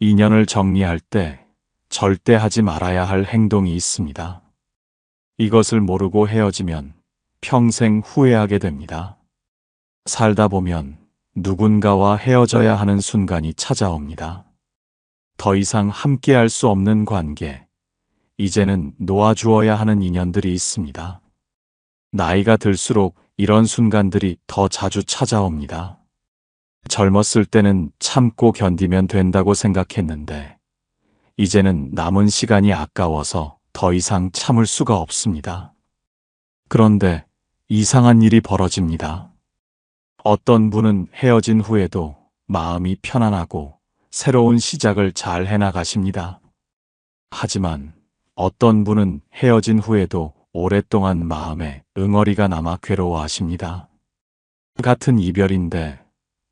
인연을 정리할 때 절대 하지 말아야 할 행동이 있습니다. 이것을 모르고 헤어지면 평생 후회하게 됩니다. 살다 보면 누군가와 헤어져야 하는 순간이 찾아옵니다. 더 이상 함께할 수 없는 관계, 이제는 놓아주어야 하는 인연들이 있습니다. 나이가 들수록 이런 순간들이 더 자주 찾아옵니다. 젊었을 때는 참고 견디면 된다고 생각했는데, 이제는 남은 시간이 아까워서 더 이상 참을 수가 없습니다. 그런데 이상한 일이 벌어집니다. 어떤 분은 헤어진 후에도 마음이 편안하고 새로운 시작을 잘 해나가십니다. 하지만 어떤 분은 헤어진 후에도 오랫동안 마음에 응어리가 남아 괴로워하십니다. 같은 이별인데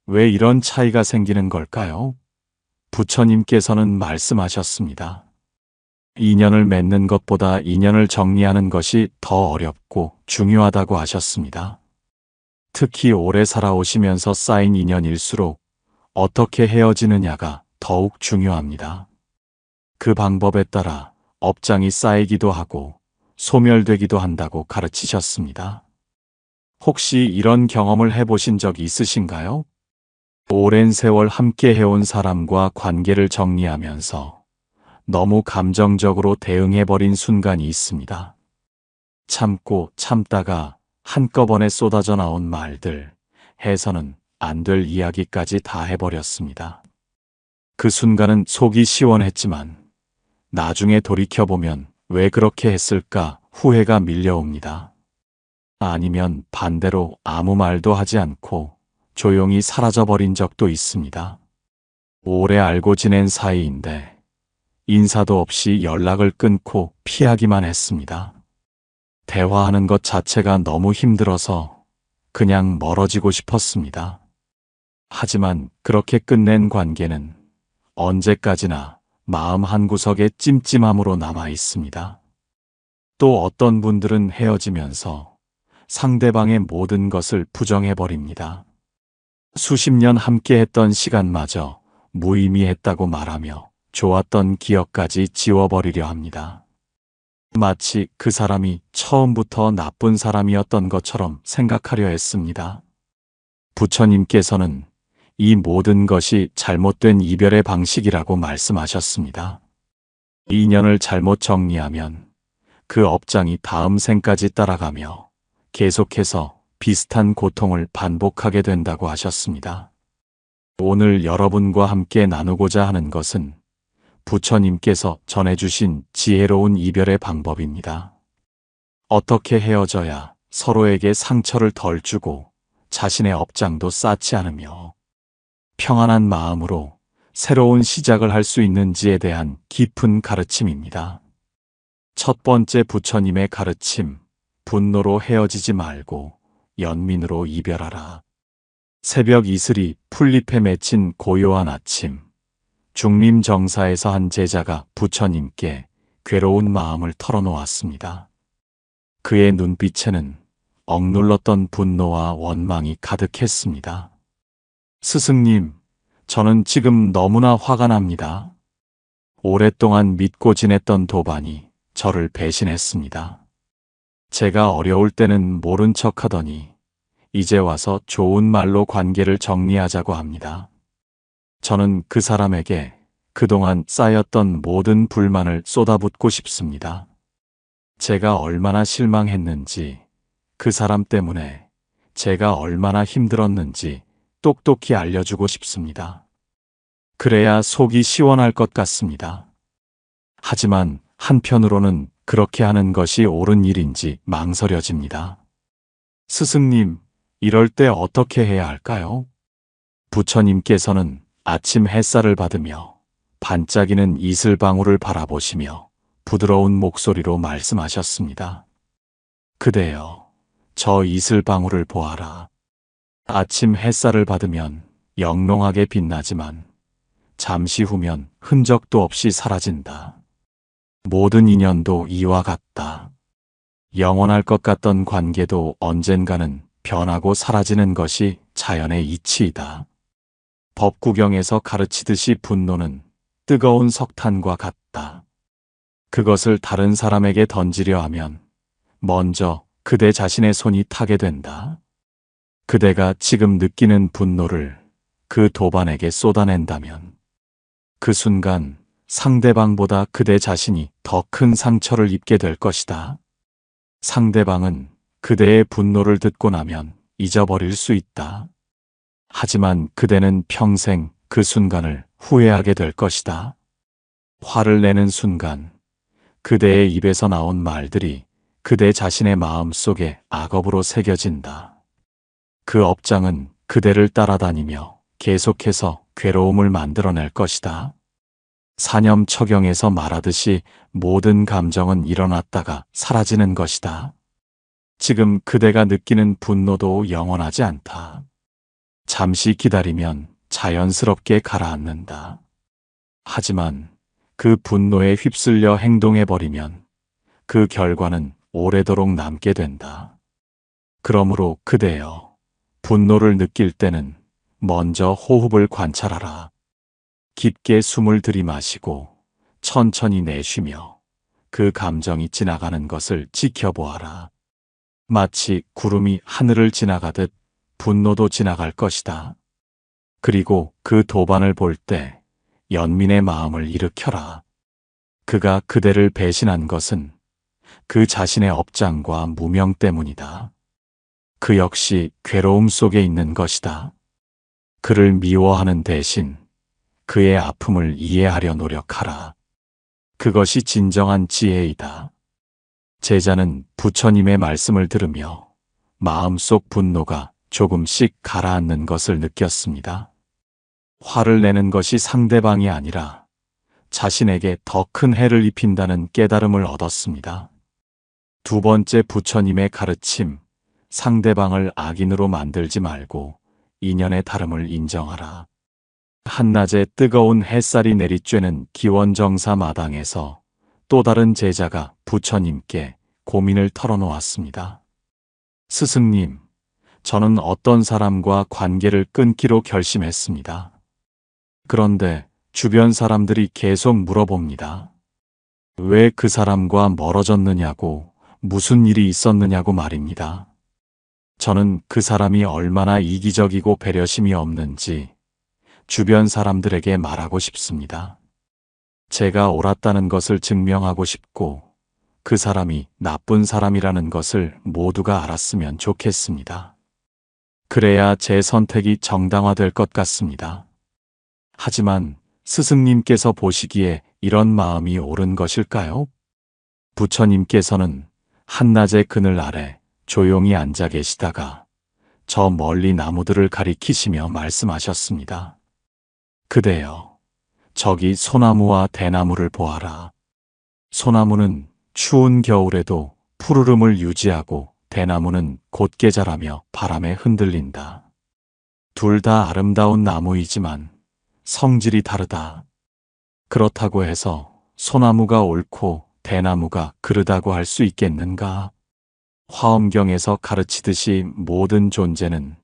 왜 이런 차이가 생기는 걸까요? 부처님께서는 말씀하셨습니다. 인연을 맺는 것보다 인연을 정리하는 것이 더 어렵고 중요하다고 하셨습니다. 특히 오래 살아오시면서 쌓인 인연일수록 어떻게 헤어지느냐가 더욱 중요합니다. 그 방법에 따라 업장이 쌓이기도 하고 소멸되기도 한다고 가르치셨습니다. 혹시 이런 경험을 해보신 적 있으신가요? 오랜 세월 함께 해온 사람과 관계를 정리하면서 너무 감정적으로 대응해버린 순간이 있습니다. 참고 참다가 한꺼번에 쏟아져 나온 말들, 해서는 안 될 이야기까지 다 해버렸습니다. 그 순간은 속이 시원했지만 나중에 돌이켜보면 왜 그렇게 했을까 후회가 밀려옵니다. 아니면 반대로 아무 말도 하지 않고 조용히 사라져버린 적도 있습니다. 오래 알고 지낸 사이인데 인사도 없이 연락을 끊고 피하기만 했습니다. 대화하는 것 자체가 너무 힘들어서 그냥 멀어지고 싶었습니다. 하지만 그렇게 끝낸 관계는 언제까지나 마음 한구석에 찜찜함으로 남아 있습니다. 또 어떤 분들은 헤어지면서 상대방의 모든 것을 부정해버립니다. 수십 년 함께했던 시간마저 무의미했다고 말하며 좋았던 기억까지 지워버리려 합니다. 마치 그 사람이 처음부터 나쁜 사람이었던 것처럼 생각하려 했습니다. 부처님께서는 이 모든 것이 잘못된 이별의 방식이라고 말씀하셨습니다. 인연을 잘못 정리하면 그 업장이 다음 생까지 따라가며 계속해서 비슷한 고통을 반복하게 된다고 하셨습니다. 오늘 여러분과 함께 나누고자 하는 것은 부처님께서 전해주신 지혜로운 이별의 방법입니다. 어떻게 헤어져야 서로에게 상처를 덜 주고 자신의 업장도 쌓지 않으며 평안한 마음으로 새로운 시작을 할 수 있는지에 대한 깊은 가르침입니다. 첫 번째 부처님의 가르침, 분노로 헤어지지 말고 연민으로 이별하라. 새벽 이슬이 풀잎에 맺힌 고요한 아침, 중림정사에서 한 제자가 부처님께 괴로운 마음을 털어놓았습니다. 그의 눈빛에는 억눌렀던 분노와 원망이 가득했습니다. 스승님, 저는 지금 너무나 화가 납니다. 오랫동안 믿고 지냈던 도반이 저를 배신했습니다. 제가 어려울 때는 모른 척하더니 이제 와서 좋은 말로 관계를 정리하자고 합니다. 저는 그 사람에게 그동안 쌓였던 모든 불만을 쏟아붓고 싶습니다. 제가 얼마나 실망했는지, 그 사람 때문에 제가 얼마나 힘들었는지 똑똑히 알려주고 싶습니다. 그래야 속이 시원할 것 같습니다. 하지만 한편으로는 그렇게 하는 것이 옳은 일인지 망설여집니다. 스승님, 이럴 때 어떻게 해야 할까요? 부처님께서는 아침 햇살을 받으며 반짝이는 이슬방울을 바라보시며 부드러운 목소리로 말씀하셨습니다. 그대여, 저 이슬방울을 보아라. 아침 햇살을 받으면 영롱하게 빛나지만 잠시 후면 흔적도 없이 사라진다. 모든 인연도 이와 같다. 영원할 것 같던 관계도 언젠가는 변하고 사라지는 것이 자연의 이치이다. 법구경에서 가르치듯이 분노는 뜨거운 석탄과 같다. 그것을 다른 사람에게 던지려 하면 먼저 그대 자신의 손이 타게 된다. 그대가 지금 느끼는 분노를 그 도반에게 쏟아낸다면 그 순간 상대방보다 그대 자신이 더 큰 상처를 입게 될 것이다. 상대방은 그대의 분노를 듣고 나면 잊어버릴 수 있다. 하지만 그대는 평생 그 순간을 후회하게 될 것이다. 화를 내는 순간 그대의 입에서 나온 말들이 그대 자신의 마음 속에 악업으로 새겨진다. 그 업장은 그대를 따라다니며 계속해서 괴로움을 만들어낼 것이다. 사념처경에서 말하듯이 모든 감정은 일어났다가 사라지는 것이다. 지금 그대가 느끼는 분노도 영원하지 않다. 잠시 기다리면 자연스럽게 가라앉는다. 하지만 그 분노에 휩쓸려 행동해버리면 그 결과는 오래도록 남게 된다. 그러므로 그대여, 분노를 느낄 때는 먼저 호흡을 관찰하라. 깊게 숨을 들이마시고 천천히 내쉬며 그 감정이 지나가는 것을 지켜보아라. 마치 구름이 하늘을 지나가듯 분노도 지나갈 것이다. 그리고 그 도반을 볼 때 연민의 마음을 일으켜라. 그가 그대를 배신한 것은 그 자신의 업장과 무명 때문이다. 그 역시 괴로움 속에 있는 것이다. 그를 미워하는 대신 그의 아픔을 이해하려 노력하라. 그것이 진정한 지혜이다. 제자는 부처님의 말씀을 들으며 마음속 분노가 조금씩 가라앉는 것을 느꼈습니다. 화를 내는 것이 상대방이 아니라 자신에게 더 큰 해를 입힌다는 깨달음을 얻었습니다. 두 번째 부처님의 가르침, 상대방을 악인으로 만들지 말고 인연의 다름을 인정하라. 한낮에 뜨거운 햇살이 내리쬐는 기원정사 마당에서 또 다른 제자가 부처님께 고민을 털어놓았습니다. 스승님, 저는 어떤 사람과 관계를 끊기로 결심했습니다. 그런데 주변 사람들이 계속 물어봅니다. 왜 그 사람과 멀어졌느냐고, 무슨 일이 있었느냐고 말입니다. 저는 그 사람이 얼마나 이기적이고 배려심이 없는지 주변 사람들에게 말하고 싶습니다. 제가 옳았다는 것을 증명하고 싶고 그 사람이 나쁜 사람이라는 것을 모두가 알았으면 좋겠습니다. 그래야 제 선택이 정당화될 것 같습니다. 하지만 스승님께서 보시기에 이런 마음이 옳은 것일까요? 부처님께서는 한낮의 그늘 아래 조용히 앉아 계시다가 저 멀리 나무들을 가리키시며 말씀하셨습니다. 그대여, 저기 소나무와 대나무를 보아라. 소나무는 추운 겨울에도 푸르름을 유지하고 대나무는 곧게 자라며 바람에 흔들린다. 둘 다 아름다운 나무이지만 성질이 다르다. 그렇다고 해서 소나무가 옳고 대나무가 그르다고 할 수 있겠는가? 화엄경에서 가르치듯이 모든 존재는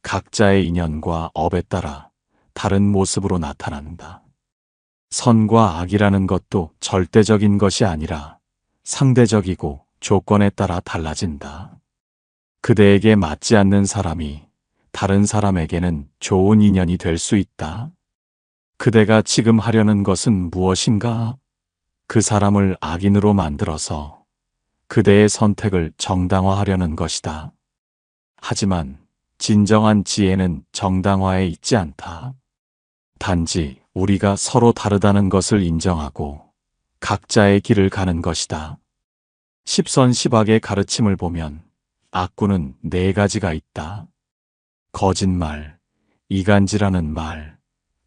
각자의 인연과 업에 따라 다른 모습으로 나타난다. 선과 악이라는 것도 절대적인 것이 아니라 상대적이고 조건에 따라 달라진다. 그대에게 맞지 않는 사람이 다른 사람에게는 좋은 인연이 될 수 있다. 그대가 지금 하려는 것은 무엇인가? 그 사람을 악인으로 만들어서 그대의 선택을 정당화하려는 것이다. 하지만 진정한 지혜는 정당화에 있지 않다. 단지 우리가 서로 다르다는 것을 인정하고 각자의 길을 가는 것이다. 십선십악의 가르침을 보면 악구는 4가지가 있다. 거짓말, 이간질하는 말,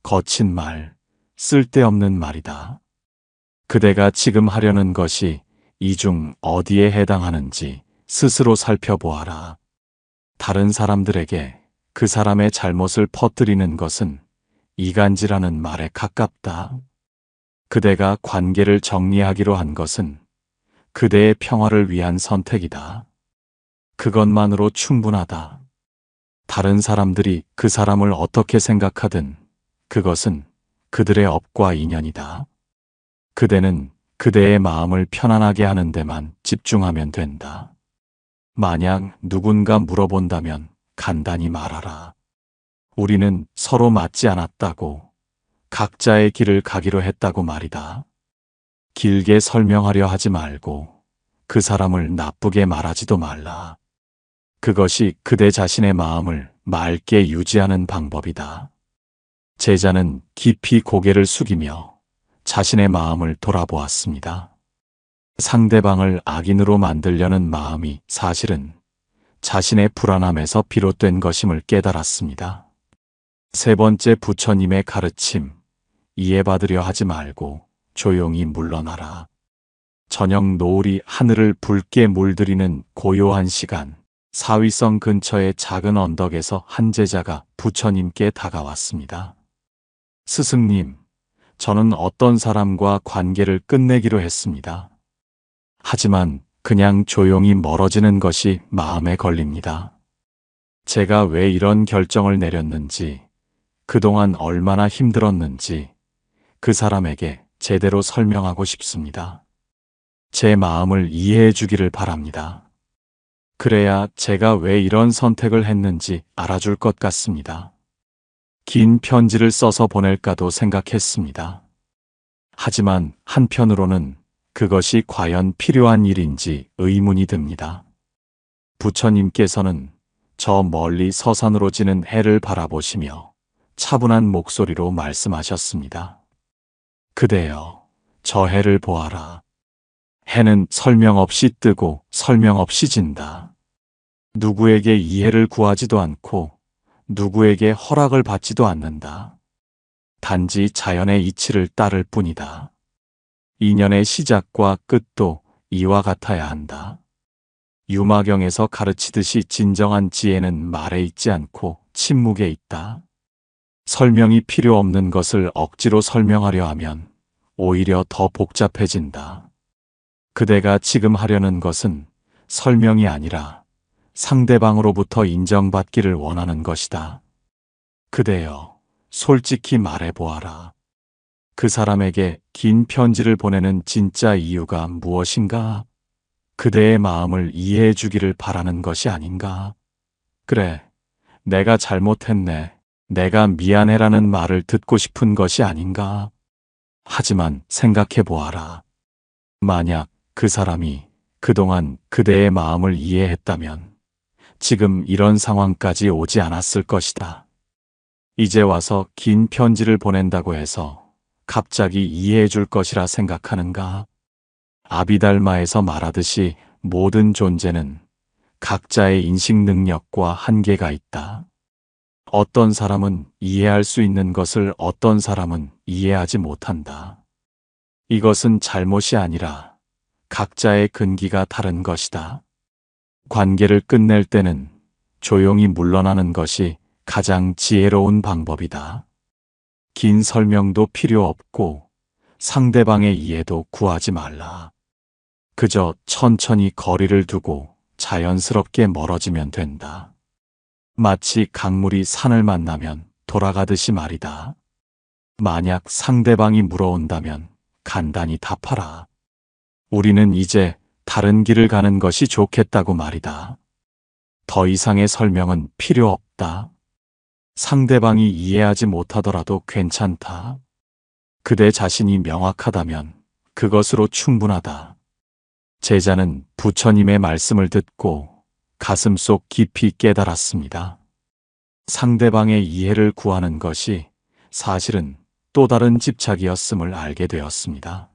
거친 말, 쓸데없는 말이다. 그대가 지금 하려는 것이 이 중 어디에 해당하는지 스스로 살펴보아라. 다른 사람들에게 그 사람의 잘못을 퍼뜨리는 것은 이간질하는 말에 가깝다. 그대가 관계를 정리하기로 한 것은 그대의 평화를 위한 선택이다. 그것만으로 충분하다. 다른 사람들이 그 사람을 어떻게 생각하든 그것은 그들의 업과 인연이다. 그대는 그대의 마음을 편안하게 하는 데만 집중하면 된다. 만약 누군가 물어본다면 간단히 말하라. 우리는 서로 맞지 않았다고, 각자의 길을 가기로 했다고 말이다. 길게 설명하려 하지 말고 그 사람을 나쁘게 말하지도 말라. 그것이 그대 자신의 마음을 맑게 유지하는 방법이다. 제자는 깊이 고개를 숙이며 자신의 마음을 돌아보았습니다. 상대방을 악인으로 만들려는 마음이 사실은 자신의 불안함에서 비롯된 것임을 깨달았습니다. 세 번째 부처님의 가르침, 이해받으려 하지 말고 조용히 물러나라. 저녁 노을이 하늘을 붉게 물들이는 고요한 시간, 사위성 근처의 작은 언덕에서 한 제자가 부처님께 다가왔습니다. 스승님, 저는 어떤 사람과 관계를 끝내기로 했습니다. 하지만 그냥 조용히 멀어지는 것이 마음에 걸립니다. 제가 왜 이런 결정을 내렸는지, 그동안 얼마나 힘들었는지 그 사람에게 제대로 설명하고 싶습니다. 제 마음을 이해해 주기를 바랍니다. 그래야 제가 왜 이런 선택을 했는지 알아줄 것 같습니다. 긴 편지를 써서 보낼까도 생각했습니다. 하지만 한편으로는 그것이 과연 필요한 일인지 의문이 듭니다. 부처님께서는 저 멀리 서산으로 지는 해를 바라보시며 차분한 목소리로 말씀하셨습니다. 그대여, 저 해를 보아라. 해는 설명 없이 뜨고 설명 없이 진다. 누구에게 이해를 구하지도 않고 누구에게 허락을 받지도 않는다. 단지 자연의 이치를 따를 뿐이다. 인연의 시작과 끝도 이와 같아야 한다. 유마경에서 가르치듯이 진정한 지혜는 말에 있지 않고 침묵에 있다. 설명이 필요 없는 것을 억지로 설명하려 하면 오히려 더 복잡해진다. 그대가 지금 하려는 것은 설명이 아니라 상대방으로부터 인정받기를 원하는 것이다. 그대여, 솔직히 말해보아라. 그 사람에게 긴 편지를 보내는 진짜 이유가 무엇인가? 그대의 마음을 이해해 주기를 바라는 것이 아닌가? 그래, 내가 잘못했네. 내가 미안해라는 말을 듣고 싶은 것이 아닌가? 하지만 생각해 보아라. 만약 그 사람이 그동안 그대의 마음을 이해했다면 지금 이런 상황까지 오지 않았을 것이다. 이제 와서 긴 편지를 보낸다고 해서 갑자기 이해해 줄 것이라 생각하는가? 아비달마에서 말하듯이 모든 존재는 각자의 인식 능력과 한계가 있다. 어떤 사람은 이해할 수 있는 것을 어떤 사람은 이해하지 못한다. 이것은 잘못이 아니라 각자의 근기가 다른 것이다. 관계를 끝낼 때는 조용히 물러나는 것이 가장 지혜로운 방법이다. 긴 설명도 필요 없고 상대방의 이해도 구하지 말라. 그저 천천히 거리를 두고 자연스럽게 멀어지면 된다. 마치 강물이 산을 만나면 돌아가듯이 말이다. 만약 상대방이 물어온다면 간단히 답하라. 우리는 이제 다른 길을 가는 것이 좋겠다고 말이다. 더 이상의 설명은 필요 없다. 상대방이 이해하지 못하더라도 괜찮다. 그대 자신이 명확하다면 그것으로 충분하다. 제자는 부처님의 말씀을 듣고 가슴속 깊이 깨달았습니다. 상대방의 이해를 구하는 것이 사실은 또 다른 집착이었음을 알게 되었습니다.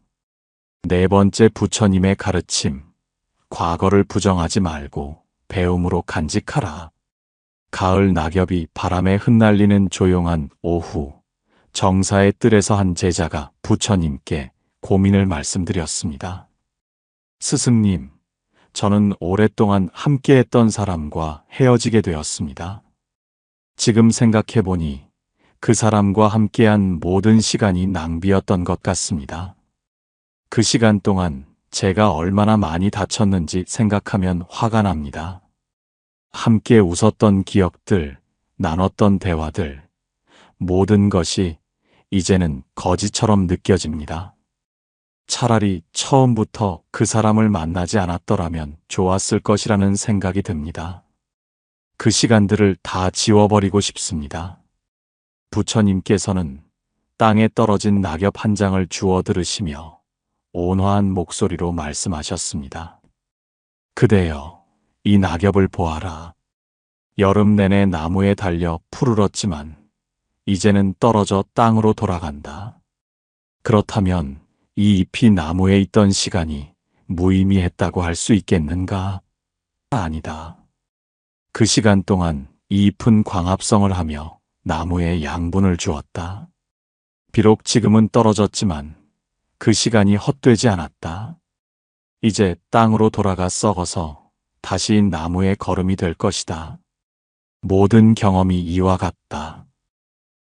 네 번째 부처님의 가르침, 과거를 부정하지 말고 배움으로 간직하라. 가을 낙엽이 바람에 흩날리는 조용한 오후, 정사의 뜰에서 한 제자가 부처님께 고민을 말씀드렸습니다. 스승님, 저는 오랫동안 함께했던 사람과 헤어지게 되었습니다. 지금 생각해보니 그 사람과 함께한 모든 시간이 낭비였던 것 같습니다. 그 시간 동안 제가 얼마나 많이 다쳤는지 생각하면 화가 납니다. 함께 웃었던 기억들, 나눴던 대화들, 모든 것이 이제는 거지처럼 느껴집니다. 차라리 처음부터 그 사람을 만나지 않았더라면 좋았을 것이라는 생각이 듭니다. 그 시간들을 다 지워버리고 싶습니다. 부처님께서는 땅에 떨어진 낙엽 한 장을 주워 들으시며 온화한 목소리로 말씀하셨습니다. 그대여, 이 낙엽을 보아라. 여름 내내 나무에 달려 푸르렀지만 이제는 떨어져 땅으로 돌아간다. 그렇다면 이 잎이 나무에 있던 시간이 무의미했다고 할 수 있겠는가? 아니다. 그 시간 동안 이 잎은 광합성을 하며 나무에 양분을 주었다. 비록 지금은 떨어졌지만 그 시간이 헛되지 않았다. 이제 땅으로 돌아가 썩어서 다시 나무의 거름이 될 것이다. 모든 경험이 이와 같다.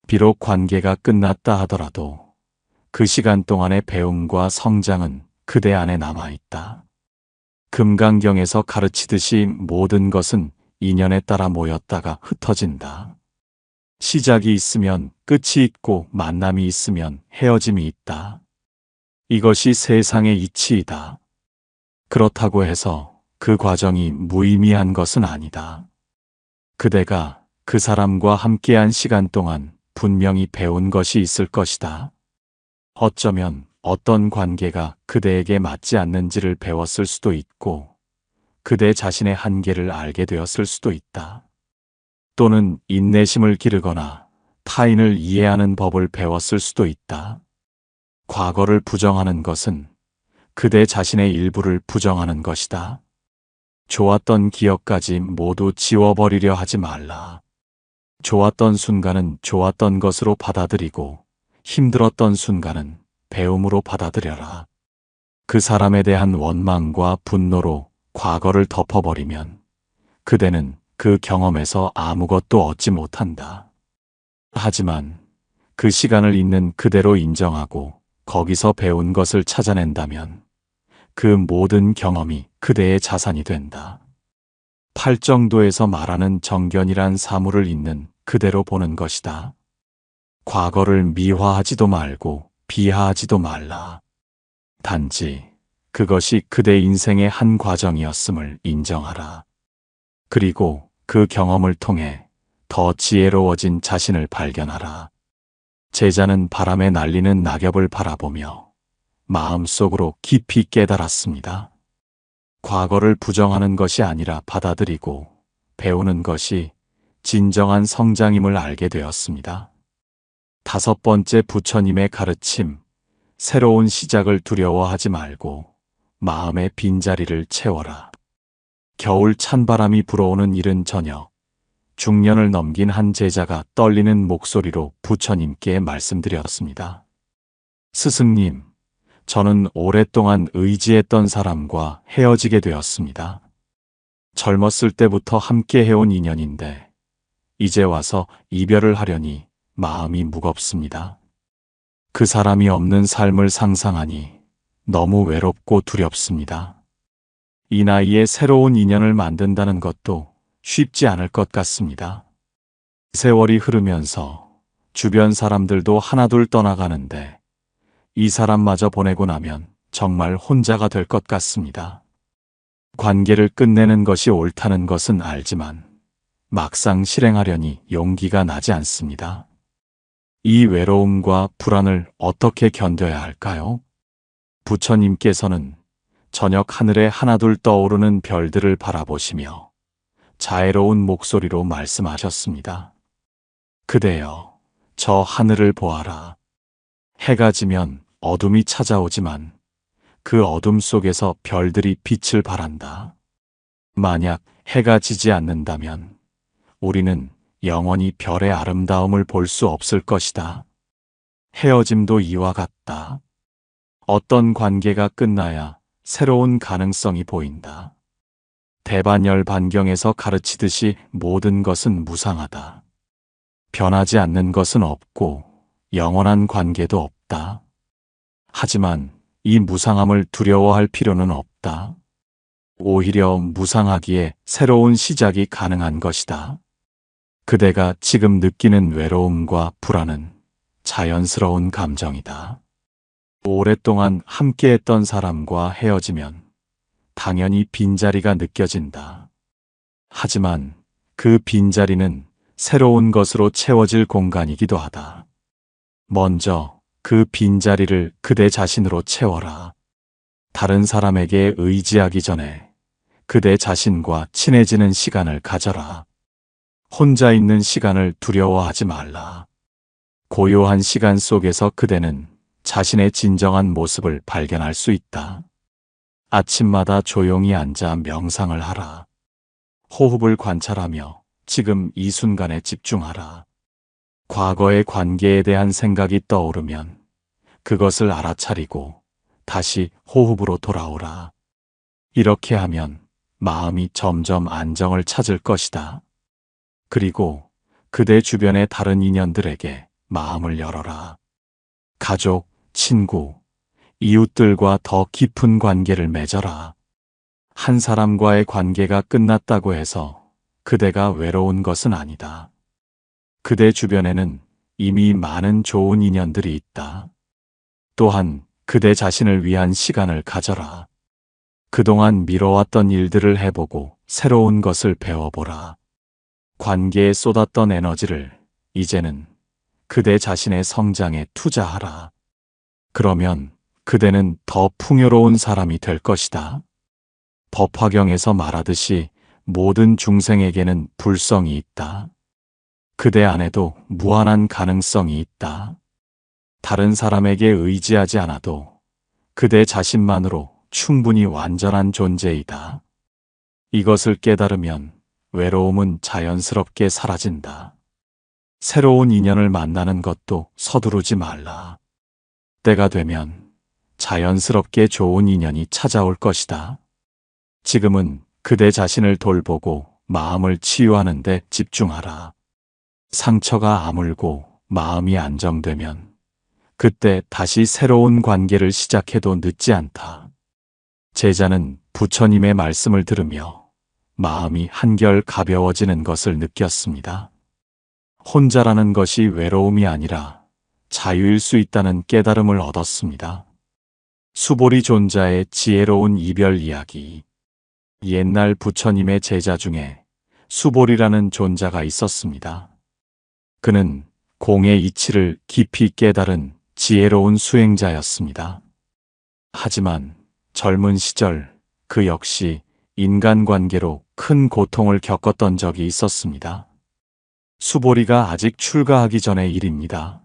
비록 관계가 끝났다 하더라도 그 시간 동안의 배움과 성장은 그대 안에 남아있다. 금강경에서 가르치듯이 모든 것은 인연에 따라 모였다가 흩어진다. 시작이 있으면 끝이 있고 만남이 있으면 헤어짐이 있다. 이것이 세상의 이치이다. 그렇다고 해서 그 과정이 무의미한 것은 아니다. 그대가 그 사람과 함께한 시간 동안 분명히 배운 것이 있을 것이다. 어쩌면 어떤 관계가 그대에게 맞지 않는지를 배웠을 수도 있고, 그대 자신의 한계를 알게 되었을 수도 있다. 또는 인내심을 기르거나 타인을 이해하는 법을 배웠을 수도 있다. 과거를 부정하는 것은 그대 자신의 일부를 부정하는 것이다. 좋았던 기억까지 모두 지워버리려 하지 말라. 좋았던 순간은 좋았던 것으로 받아들이고 힘들었던 순간은 배움으로 받아들여라. 그 사람에 대한 원망과 분노로 과거를 덮어버리면 그대는 그 경험에서 아무것도 얻지 못한다. 하지만 그 시간을 있는 그대로 인정하고 거기서 배운 것을 찾아낸다면 그 모든 경험이 그대의 자산이 된다. 팔정도에서 말하는 정견이란 사물을 있는 그대로 보는 것이다. 과거를 미화하지도 말고 비하하지도 말라. 단지 그것이 그대 인생의 한 과정이었음을 인정하라. 그리고 그 경험을 통해 더 지혜로워진 자신을 발견하라. 제자는 바람에 날리는 낙엽을 바라보며 마음속으로 깊이 깨달았습니다. 과거를 부정하는 것이 아니라 받아들이고 배우는 것이 진정한 성장임을 알게 되었습니다. 5번째 부처님의 가르침, 새로운 시작을 두려워하지 말고 마음의 빈자리를 채워라. 겨울 찬바람이 불어오는 이른 저녁, 중년을 넘긴 한 제자가 떨리는 목소리로 부처님께 말씀드렸습니다. 스승님, 저는 오랫동안 의지했던 사람과 헤어지게 되었습니다. 젊었을 때부터 함께 해온 인연인데 이제 와서 이별을 하려니 마음이 무겁습니다. 그 사람이 없는 삶을 상상하니 너무 외롭고 두렵습니다. 이 나이에 새로운 인연을 만든다는 것도 쉽지 않을 것 같습니다. 세월이 흐르면서 주변 사람들도 하나둘 떠나가는데 이 사람마저 보내고 나면 정말 혼자가 될 것 같습니다. 관계를 끝내는 것이 옳다는 것은 알지만 막상 실행하려니 용기가 나지 않습니다. 이 외로움과 불안을 어떻게 견뎌야 할까요? 부처님께서는 저녁 하늘에 하나둘 떠오르는 별들을 바라보시며 자애로운 목소리로 말씀하셨습니다. 그대여, 저 하늘을 보아라. 해가 지면 어둠이 찾아오지만 그 어둠 속에서 별들이 빛을 발한다. 만약 해가 지지 않는다면 우리는 영원히 별의 아름다움을 볼 수 없을 것이다. 헤어짐도 이와 같다. 어떤 관계가 끝나야 새로운 가능성이 보인다. 대반열반경에서 가르치듯이 모든 것은 무상하다. 변하지 않는 것은 없고 영원한 관계도 없다. 하지만 이 무상함을 두려워할 필요는 없다. 오히려 무상하기에 새로운 시작이 가능한 것이다. 그대가 지금 느끼는 외로움과 불안은 자연스러운 감정이다. 오랫동안 함께했던 사람과 헤어지면 당연히 빈자리가 느껴진다. 하지만 그 빈자리는 새로운 것으로 채워질 공간이기도 하다. 먼저 그 빈자리를 그대 자신으로 채워라. 다른 사람에게 의지하기 전에 그대 자신과 친해지는 시간을 가져라. 혼자 있는 시간을 두려워하지 말라. 고요한 시간 속에서 그대는 자신의 진정한 모습을 발견할 수 있다. 아침마다 조용히 앉아 명상을 하라. 호흡을 관찰하며 지금 이 순간에 집중하라. 과거의 관계에 대한 생각이 떠오르면 그것을 알아차리고 다시 호흡으로 돌아오라. 이렇게 하면 마음이 점점 안정을 찾을 것이다. 그리고 그대 주변의 다른 인연들에게 마음을 열어라. 가족, 친구, 이웃들과 더 깊은 관계를 맺어라. 한 사람과의 관계가 끝났다고 해서 그대가 외로운 것은 아니다. 그대 주변에는 이미 많은 좋은 인연들이 있다. 또한 그대 자신을 위한 시간을 가져라. 그동안 미뤄왔던 일들을 해보고 새로운 것을 배워보라. 관계에 쏟았던 에너지를 이제는 그대 자신의 성장에 투자하라. 그러면 그대는 더 풍요로운 사람이 될 것이다. 법화경에서 말하듯이 모든 중생에게는 불성이 있다. 그대 안에도 무한한 가능성이 있다. 다른 사람에게 의지하지 않아도 그대 자신만으로 충분히 완전한 존재이다. 이것을 깨달으면 외로움은 자연스럽게 사라진다. 새로운 인연을 만나는 것도 서두르지 말라. 때가 되면 자연스럽게 좋은 인연이 찾아올 것이다. 지금은 그대 자신을 돌보고 마음을 치유하는 데 집중하라. 상처가 아물고 마음이 안정되면 그때 다시 새로운 관계를 시작해도 늦지 않다. 제자는 부처님의 말씀을 들으며 마음이 한결 가벼워지는 것을 느꼈습니다. 혼자라는 것이 외로움이 아니라 자유일 수 있다는 깨달음을 얻었습니다. 수보리 존자의 지혜로운 이별 이야기. 옛날 부처님의 제자 중에 수보리라는 존자가 있었습니다. 그는 공의 이치를 깊이 깨달은 지혜로운 수행자였습니다. 하지만 젊은 시절 그 역시 인간관계로 큰 고통을 겪었던 적이 있었습니다. 수보리가 아직 출가하기 전의 일입니다.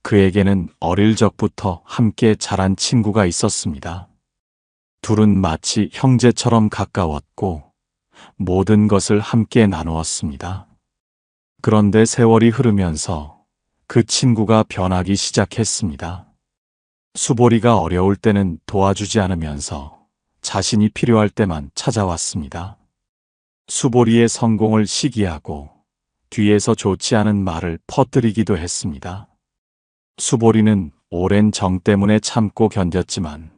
그에게는 어릴 적부터 함께 자란 친구가 있었습니다. 둘은 마치 형제처럼 가까웠고 모든 것을 함께 나누었습니다. 그런데 세월이 흐르면서 그 친구가 변하기 시작했습니다. 수보리가 어려울 때는 도와주지 않으면서 자신이 필요할 때만 찾아왔습니다. 수보리의 성공을 시기하고 뒤에서 좋지 않은 말을 퍼뜨리기도 했습니다. 수보리는 오랜 정 때문에 참고 견뎠지만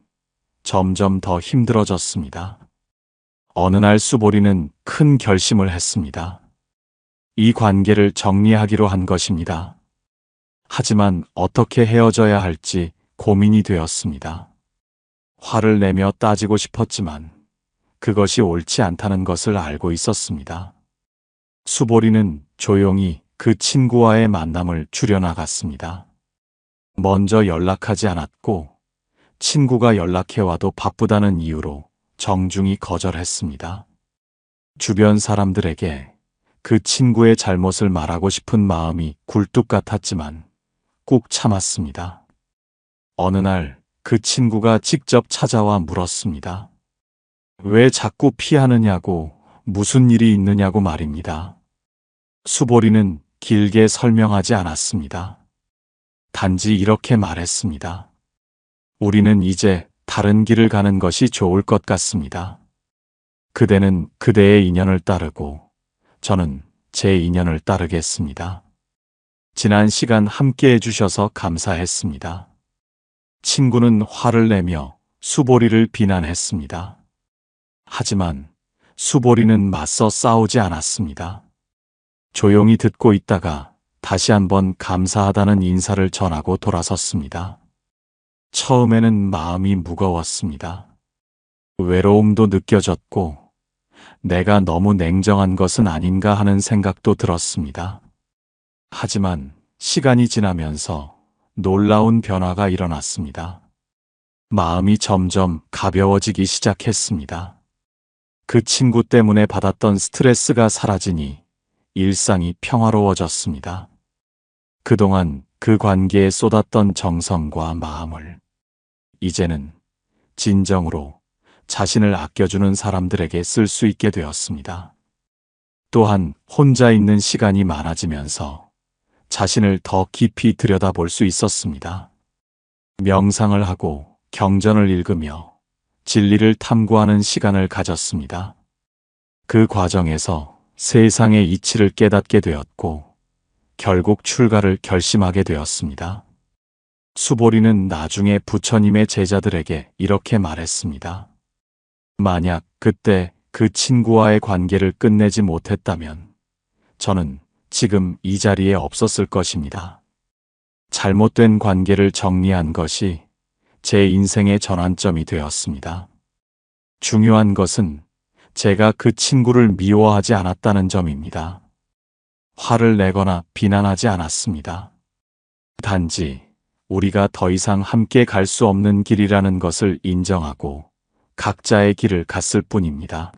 점점 더 힘들어졌습니다. 어느 날 수보리는 큰 결심을 했습니다. 이 관계를 정리하기로 한 것입니다. 하지만 어떻게 헤어져야 할지 고민이 되었습니다. 화를 내며 따지고 싶었지만 그것이 옳지 않다는 것을 알고 있었습니다. 수보리는 조용히 그 친구와의 만남을 줄여나갔습니다. 먼저 연락하지 않았고 친구가 연락해와도 바쁘다는 이유로 정중히 거절했습니다. 주변 사람들에게 그 친구의 잘못을 말하고 싶은 마음이 굴뚝 같았지만 꾹 참았습니다. 어느 날 그 친구가 직접 찾아와 물었습니다. 왜 자꾸 피하느냐고, 무슨 일이 있느냐고 말입니다. 수보리는 길게 설명하지 않았습니다. 단지 이렇게 말했습니다. 우리는 이제 다른 길을 가는 것이 좋을 것 같습니다. 그대는 그대의 인연을 따르고 저는 제 인연을 따르겠습니다. 지난 시간 함께 해주셔서 감사했습니다. 친구는 화를 내며 수보리를 비난했습니다. 하지만 수보리는 맞서 싸우지 않았습니다. 조용히 듣고 있다가 다시 한번 감사하다는 인사를 전하고 돌아섰습니다. 처음에는 마음이 무거웠습니다. 외로움도 느껴졌고 내가 너무 냉정한 것은 아닌가 하는 생각도 들었습니다. 하지만 시간이 지나면서 놀라운 변화가 일어났습니다. 마음이 점점 가벼워지기 시작했습니다. 그 친구 때문에 받았던 스트레스가 사라지니 일상이 평화로워졌습니다. 그동안 그 관계에 쏟았던 정성과 마음을 이제는 진정으로 자신을 아껴주는 사람들에게 쓸 수 있게 되었습니다. 또한 혼자 있는 시간이 많아지면서 자신을 더 깊이 들여다볼 수 있었습니다. 명상을 하고 경전을 읽으며 진리를 탐구하는 시간을 가졌습니다. 그 과정에서 세상의 이치를 깨닫게 되었고 결국 출가를 결심하게 되었습니다. 수보리는 나중에 부처님의 제자들에게 이렇게 말했습니다. 만약 그때 그 친구와의 관계를 끝내지 못했다면 저는 지금 이 자리에 없었을 것입니다. 잘못된 관계를 정리한 것이 제 인생의 전환점이 되었습니다. 중요한 것은 제가 그 친구를 미워하지 않았다는 점입니다. 화를 내거나 비난하지 않았습니다. 단지 우리가 더 이상 함께 갈 수 없는 길이라는 것을 인정하고 각자의 길을 갔을 뿐입니다.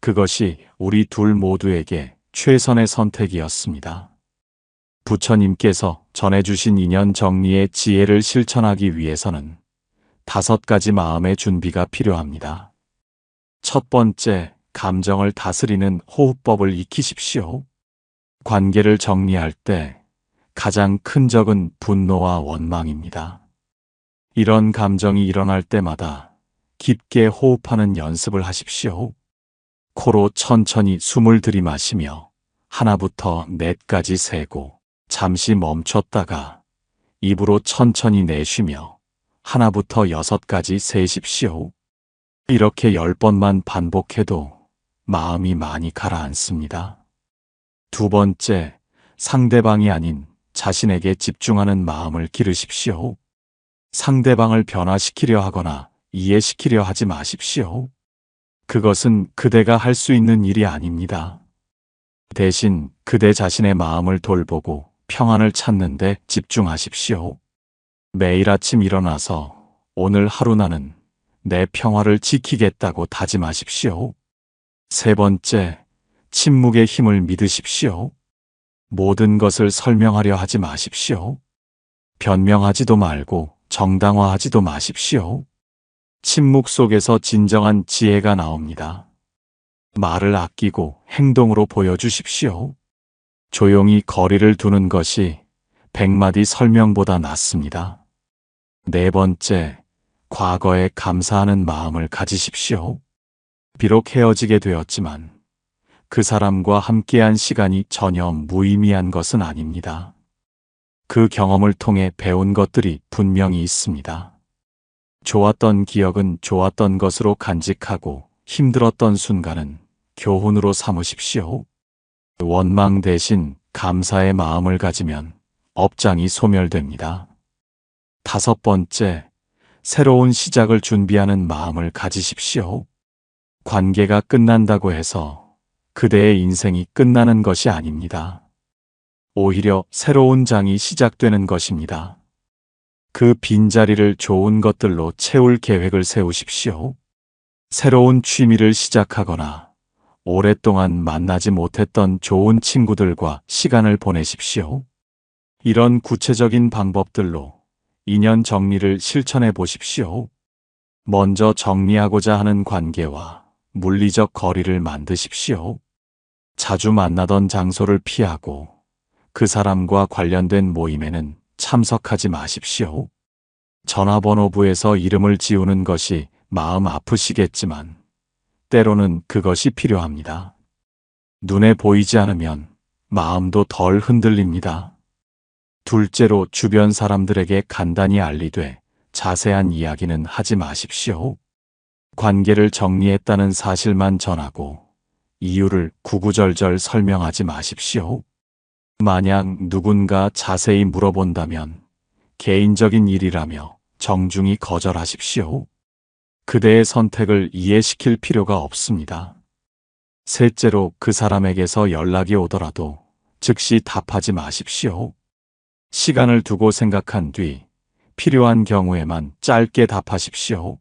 그것이 우리 둘 모두에게 최선의 선택이었습니다. 부처님께서 전해주신 인연 정리의 지혜를 실천하기 위해서는 5가지 마음의 준비가 필요합니다. 첫 번째, 감정을 다스리는 호흡법을 익히십시오. 관계를 정리할 때 가장 큰 적은 분노와 원망입니다. 이런 감정이 일어날 때마다 깊게 호흡하는 연습을 하십시오. 코로 천천히 숨을 들이마시며 하나부터 4까지 세고 잠시 멈췄다가 입으로 천천히 내쉬며 하나부터 6까지 세십시오. 이렇게 10번만 반복해도 마음이 많이 가라앉습니다. 두 번째, 상대방이 아닌 자신에게 집중하는 마음을 기르십시오. 상대방을 변화시키려 하거나 이해시키려 하지 마십시오. 그것은 그대가 할 수 있는 일이 아닙니다. 대신 그대 자신의 마음을 돌보고 평안을 찾는 데 집중하십시오. 매일 아침 일어나서 오늘 하루 나는 내 평화를 지키겠다고 다짐하십시오. 세 번째, 침묵의 힘을 믿으십시오. 모든 것을 설명하려 하지 마십시오. 변명하지도 말고 정당화하지도 마십시오. 침묵 속에서 진정한 지혜가 나옵니다. 말을 아끼고 행동으로 보여주십시오. 조용히 거리를 두는 것이 100마디 설명보다 낫습니다. 네 번째, 과거에 감사하는 마음을 가지십시오. 비록 헤어지게 되었지만 그 사람과 함께한 시간이 전혀 무의미한 것은 아닙니다. 그 경험을 통해 배운 것들이 분명히 있습니다. 좋았던 기억은 좋았던 것으로 간직하고 힘들었던 순간은 교훈으로 삼으십시오. 원망 대신 감사의 마음을 가지면 업장이 소멸됩니다. 5번째, 새로운 시작을 준비하는 마음을 가지십시오. 관계가 끝난다고 해서 그대의 인생이 끝나는 것이 아닙니다. 오히려 새로운 장이 시작되는 것입니다. 그 빈자리를 좋은 것들로 채울 계획을 세우십시오. 새로운 취미를 시작하거나 오랫동안 만나지 못했던 좋은 친구들과 시간을 보내십시오. 이런 구체적인 방법들로 인연 정리를 실천해 보십시오. 먼저 정리하고자 하는 관계와 물리적 거리를 만드십시오. 자주 만나던 장소를 피하고 그 사람과 관련된 모임에는 참석하지 마십시오. 전화번호부에서 이름을 지우는 것이 마음 아프시겠지만 때로는 그것이 필요합니다. 눈에 보이지 않으면 마음도 덜 흔들립니다. 둘째로 주변 사람들에게 간단히 알리되 자세한 이야기는 하지 마십시오. 관계를 정리했다는 사실만 전하고 이유를 구구절절 설명하지 마십시오. 만약 누군가 자세히 물어본다면 개인적인 일이라며 정중히 거절하십시오. 그대의 선택을 이해시킬 필요가 없습니다. 셋째로, 그 사람에게서 연락이 오더라도 즉시 답하지 마십시오. 시간을 두고 생각한 뒤 필요한 경우에만 짧게 답하십시오.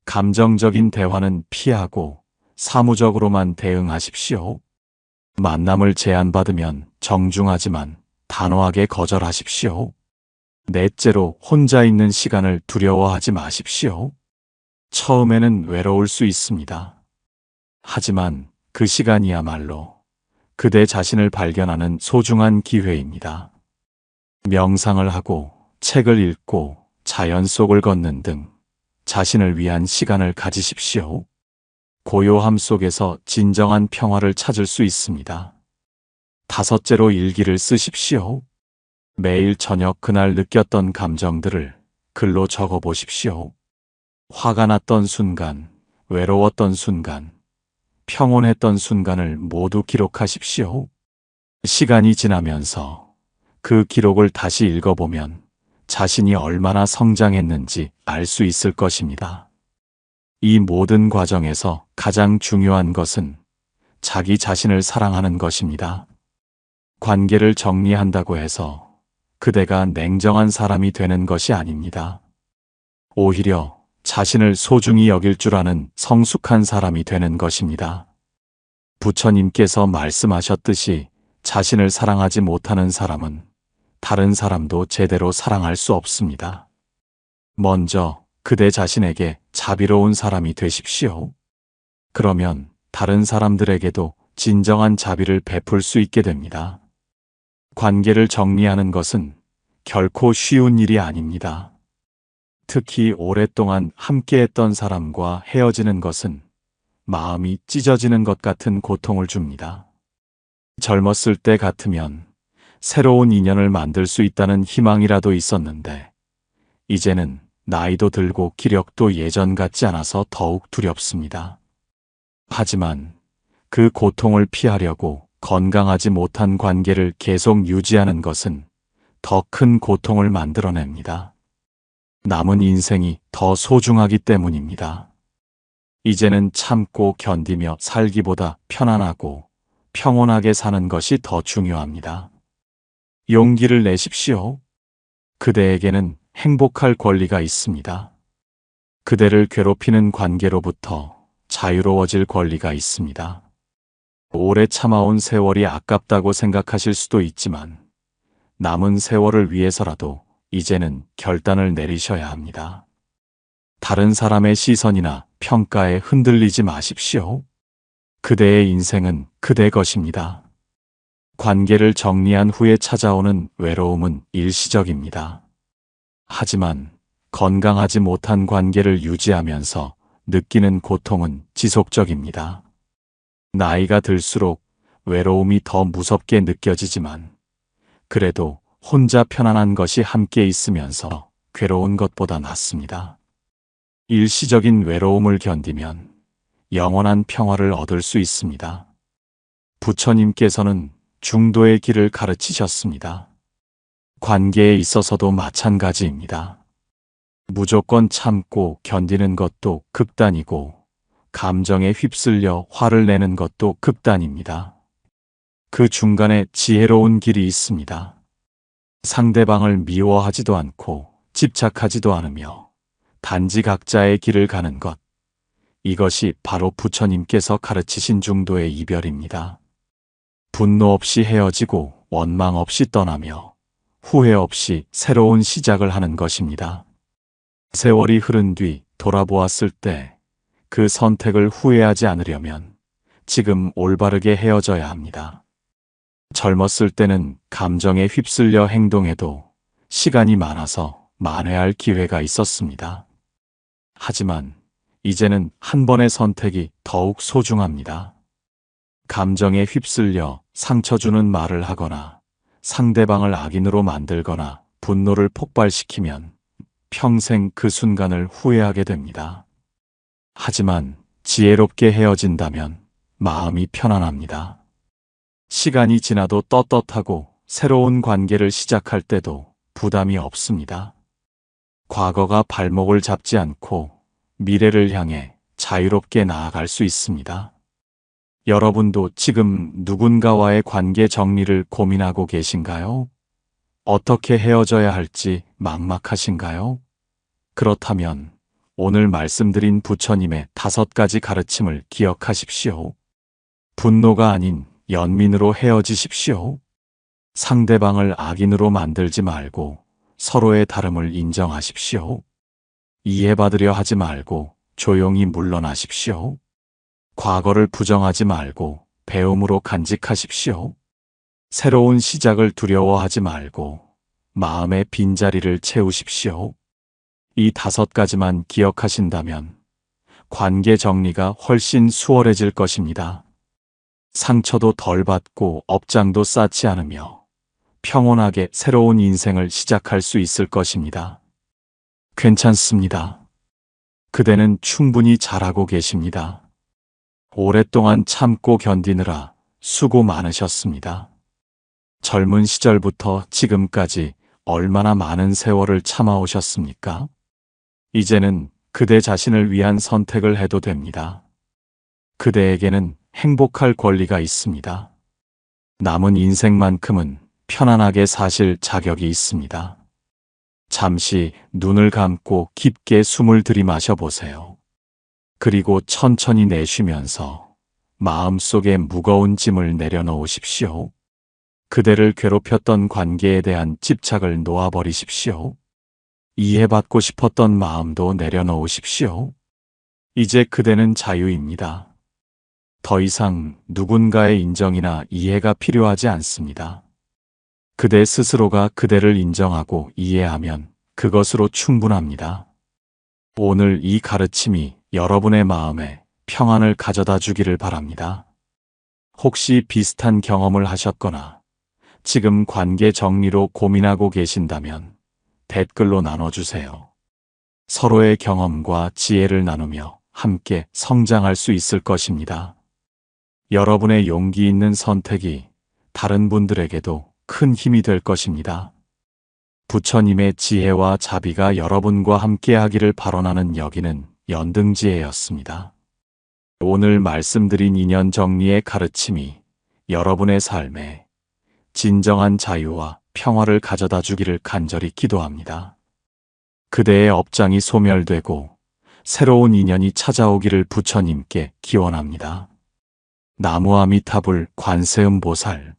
감정적인 대화는 피하고 사무적으로만 대응하십시오. 만남을 제안받으면 정중하지만 단호하게 거절하십시오. 넷째로, 혼자 있는 시간을 두려워하지 마십시오. 처음에는 외로울 수 있습니다. 하지만 그 시간이야말로 그대 자신을 발견하는 소중한 기회입니다. 명상을 하고 책을 읽고 자연 속을 걷는 등 자신을 위한 시간을 가지십시오. 고요함 속에서 진정한 평화를 찾을 수 있습니다. 다섯째로, 일기를 쓰십시오. 매일 저녁 그날 느꼈던 감정들을 글로 적어 보십시오. 화가 났던 순간, 외로웠던 순간, 평온했던 순간을 모두 기록하십시오. 시간이 지나면서 그 기록을 다시 읽어보면 자신이 얼마나 성장했는지 알 수 있을 것입니다. 이 모든 과정에서 가장 중요한 것은 자기 자신을 사랑하는 것입니다. 관계를 정리한다고 해서 그대가 냉정한 사람이 되는 것이 아닙니다. 오히려 자신을 소중히 여길 줄 아는 성숙한 사람이 되는 것입니다. 부처님께서 말씀하셨듯이 자신을 사랑하지 못하는 사람은 다른 사람도 제대로 사랑할 수 없습니다. 먼저 그대 자신에게 자비로운 사람이 되십시오. 그러면 다른 사람들에게도 진정한 자비를 베풀 수 있게 됩니다. 관계를 정리하는 것은 결코 쉬운 일이 아닙니다. 특히 오랫동안 함께했던 사람과 헤어지는 것은 마음이 찢어지는 것 같은 고통을 줍니다. 젊었을 때 같으면 새로운 인연을 만들 수 있다는 희망이라도 있었는데, 이제는 나이도 들고 기력도 예전 같지 않아서 더욱 두렵습니다. 하지만 그 고통을 피하려고 건강하지 못한 관계를 계속 유지하는 것은 더 큰 고통을 만들어냅니다. 남은 인생이 더 소중하기 때문입니다. 이제는 참고 견디며 살기보다 편안하고 평온하게 사는 것이 더 중요합니다. 용기를 내십시오. 그대에게는 행복할 권리가 있습니다. 그대를 괴롭히는 관계로부터 자유로워질 권리가 있습니다. 오래 참아온 세월이 아깝다고 생각하실 수도 있지만 남은 세월을 위해서라도 이제는 결단을 내리셔야 합니다. 다른 사람의 시선이나 평가에 흔들리지 마십시오. 그대의 인생은 그대 것입니다. 관계를 정리한 후에 찾아오는 외로움은 일시적입니다. 하지만 건강하지 못한 관계를 유지하면서 느끼는 고통은 지속적입니다. 나이가 들수록 외로움이 더 무섭게 느껴지지만 그래도 혼자 편안한 것이 함께 있으면서 괴로운 것보다 낫습니다. 일시적인 외로움을 견디면 영원한 평화를 얻을 수 있습니다. 부처님께서는 중도의 길을 가르치셨습니다. 관계에 있어서도 마찬가지입니다. 무조건 참고 견디는 것도 극단이고 감정에 휩쓸려 화를 내는 것도 극단입니다. 그 중간에 지혜로운 길이 있습니다. 상대방을 미워하지도 않고 집착하지도 않으며 단지 각자의 길을 가는 것. 이것이 바로 부처님께서 가르치신 중도의 이별입니다. 분노 없이 헤어지고 원망 없이 떠나며 후회 없이 새로운 시작을 하는 것입니다. 세월이 흐른 뒤 돌아보았을 때 그 선택을 후회하지 않으려면 지금 올바르게 헤어져야 합니다. 젊었을 때는 감정에 휩쓸려 행동해도 시간이 많아서 만회할 기회가 있었습니다. 하지만 이제는 한 번의 선택이 더욱 소중합니다. 감정에 휩쓸려 상처 주는 말을 하거나 상대방을 악인으로 만들거나 분노를 폭발시키면 평생 그 순간을 후회하게 됩니다. 하지만 지혜롭게 헤어진다면 마음이 편안합니다. 시간이 지나도 떳떳하고 새로운 관계를 시작할 때도 부담이 없습니다. 과거가 발목을 잡지 않고 미래를 향해 자유롭게 나아갈 수 있습니다. 여러분도 지금 누군가와의 관계 정리를 고민하고 계신가요? 어떻게 헤어져야 할지 막막하신가요? 그렇다면 오늘 말씀드린 부처님의 5가지 가르침을 기억하십시오. 분노가 아닌 연민으로 헤어지십시오. 상대방을 악인으로 만들지 말고 서로의 다름을 인정하십시오. 이해받으려 하지 말고 조용히 물러나십시오. 과거를 부정하지 말고 배움으로 간직하십시오. 새로운 시작을 두려워하지 말고 마음의 빈자리를 채우십시오. 이 5가지만 기억하신다면 관계 정리가 훨씬 수월해질 것입니다. 상처도 덜 받고 업장도 쌓지 않으며 평온하게 새로운 인생을 시작할 수 있을 것입니다. 괜찮습니다. 그대는 충분히 잘하고 계십니다. 오랫동안 참고 견디느라 수고 많으셨습니다. 젊은 시절부터 지금까지 얼마나 많은 세월을 참아오셨습니까? 이제는 그대 자신을 위한 선택을 해도 됩니다. 그대에게는 행복할 권리가 있습니다. 남은 인생만큼은 편안하게 사실 자격이 있습니다. 잠시 눈을 감고 깊게 숨을 들이마셔 보세요. 그리고 천천히 내쉬면서 마음속에 무거운 짐을 내려놓으십시오. 그대를 괴롭혔던 관계에 대한 집착을 놓아버리십시오. 이해받고 싶었던 마음도 내려놓으십시오. 이제 그대는 자유입니다. 더 이상 누군가의 인정이나 이해가 필요하지 않습니다. 그대 스스로가 그대를 인정하고 이해하면 그것으로 충분합니다. 오늘 이 가르침이 여러분의 마음에 평안을 가져다 주기를 바랍니다. 혹시 비슷한 경험을 하셨거나 지금 관계 정리로 고민하고 계신다면 댓글로 나눠주세요. 서로의 경험과 지혜를 나누며 함께 성장할 수 있을 것입니다. 여러분의 용기 있는 선택이 다른 분들에게도 큰 힘이 될 것입니다. 부처님의 지혜와 자비가 여러분과 함께하기를 발언하는 여기는 연등지혜였습니다. 오늘 말씀드린 인연 정리의 가르침이 여러분의 삶에 진정한 자유와 평화를 가져다 주기를 간절히 기도합니다. 그대의 업장이 소멸되고 새로운 인연이 찾아오기를 부처님께 기원합니다. 나무아미타불 관세음보살